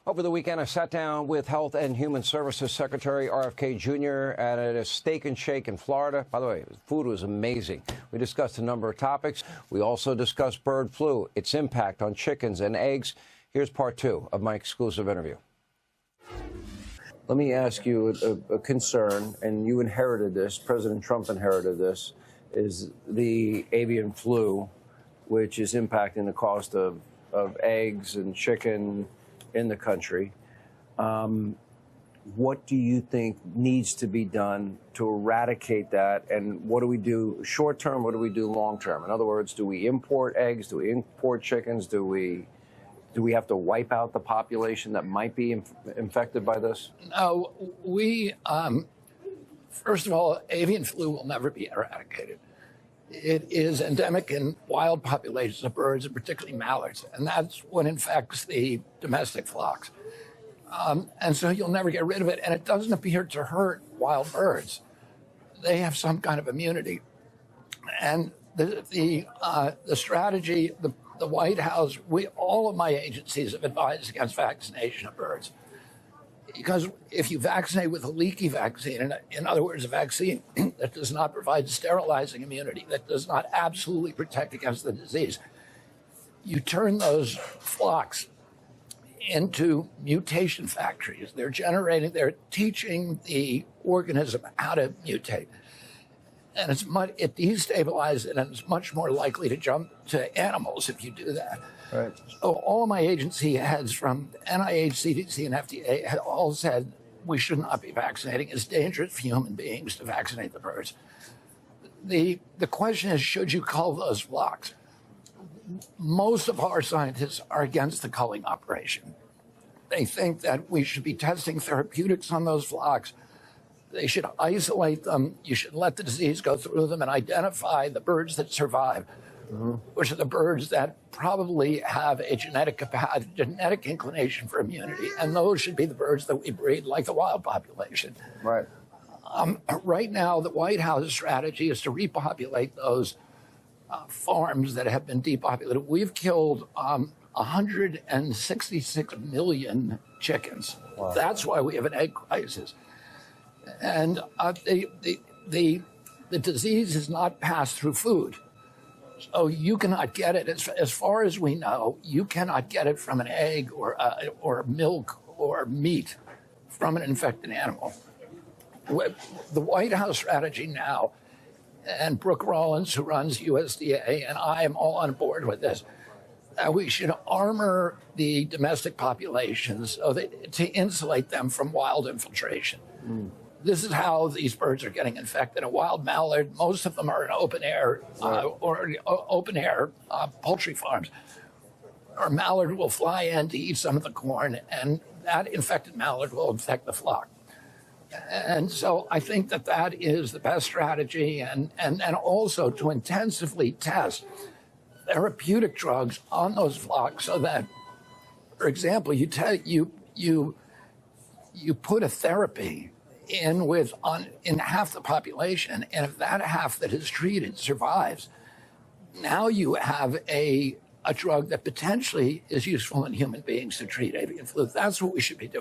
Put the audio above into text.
Over the weekend, I sat down with Health and Human Services Secretary RFK Jr. at a steak and shake in Florida. By the way, the food was amazing. We discussed a number of topics. We also discussed bird flu, its impact on chickens and eggs. Here's part two of my exclusive interview. Let me ask you a concern, and you inherited this, President Trump inherited this, is the avian flu, which is impacting the cost of eggs and chicken in the country. What do you think needs to be done to eradicate that? And what do we do short term? What do we do long term? In other words, do we import eggs? Do we import chickens? Do we have to wipe out the population that might be infected by this? No, first of all, avian flu will never be eradicated. It is endemic in wild populations of birds, and particularly mallards, and that's what infects the domestic flocks. And so you'll never get rid of it, and it doesn't appear to hurt wild birds. They have some kind of immunity. And the strategy, the White House, all of my agencies have advised against vaccination of birds. Because if you vaccinate with a leaky vaccine, in other words, a vaccine that does not provide sterilizing immunity, that does not absolutely protect against the disease, you turn those flocks into mutation factories. They're teaching the organism how to mutate. And it destabilizes it, and it's much more likely to jump to animals if you do that. Right. So all of my agency heads from NIH, CDC, and FDA had all said we should not be vaccinating. It's dangerous for human beings to vaccinate the birds. The question is, should you cull those flocks? Most of our scientists are against the culling operation. They think that we should be testing therapeutics on those flocks. They should isolate them. You should let the disease go through them and identify the birds that survive, which are the birds that probably have a genetic inclination for immunity. And those should be the birds that we breed like the wild population. Right. Right now, the White House strategy is to repopulate those farms that have been depopulated. We've killed 166 million chickens. Wow. That's why we have an egg crisis. And the disease is not passed through food. So you cannot get it, as far as we know, you cannot get it from an egg or milk or meat from an infected animal. The White House strategy now, and Brooke Rollins, who runs USDA, and I am all on board with this, we should armor the domestic populations to insulate them from wild infiltration. This is how these birds are getting infected. A wild mallard, most of them are in open air poultry farms. Or mallard will fly in to eat some of the corn, and that infected mallard will infect the flock. And so I think that is the best strategy, and also to intensively test therapeutic drugs on those flocks so that, for example, you put a therapy in half the population, and if that half that is treated survives, now you have a drug that potentially is useful in human beings to treat avian flu. That's what we should be doing.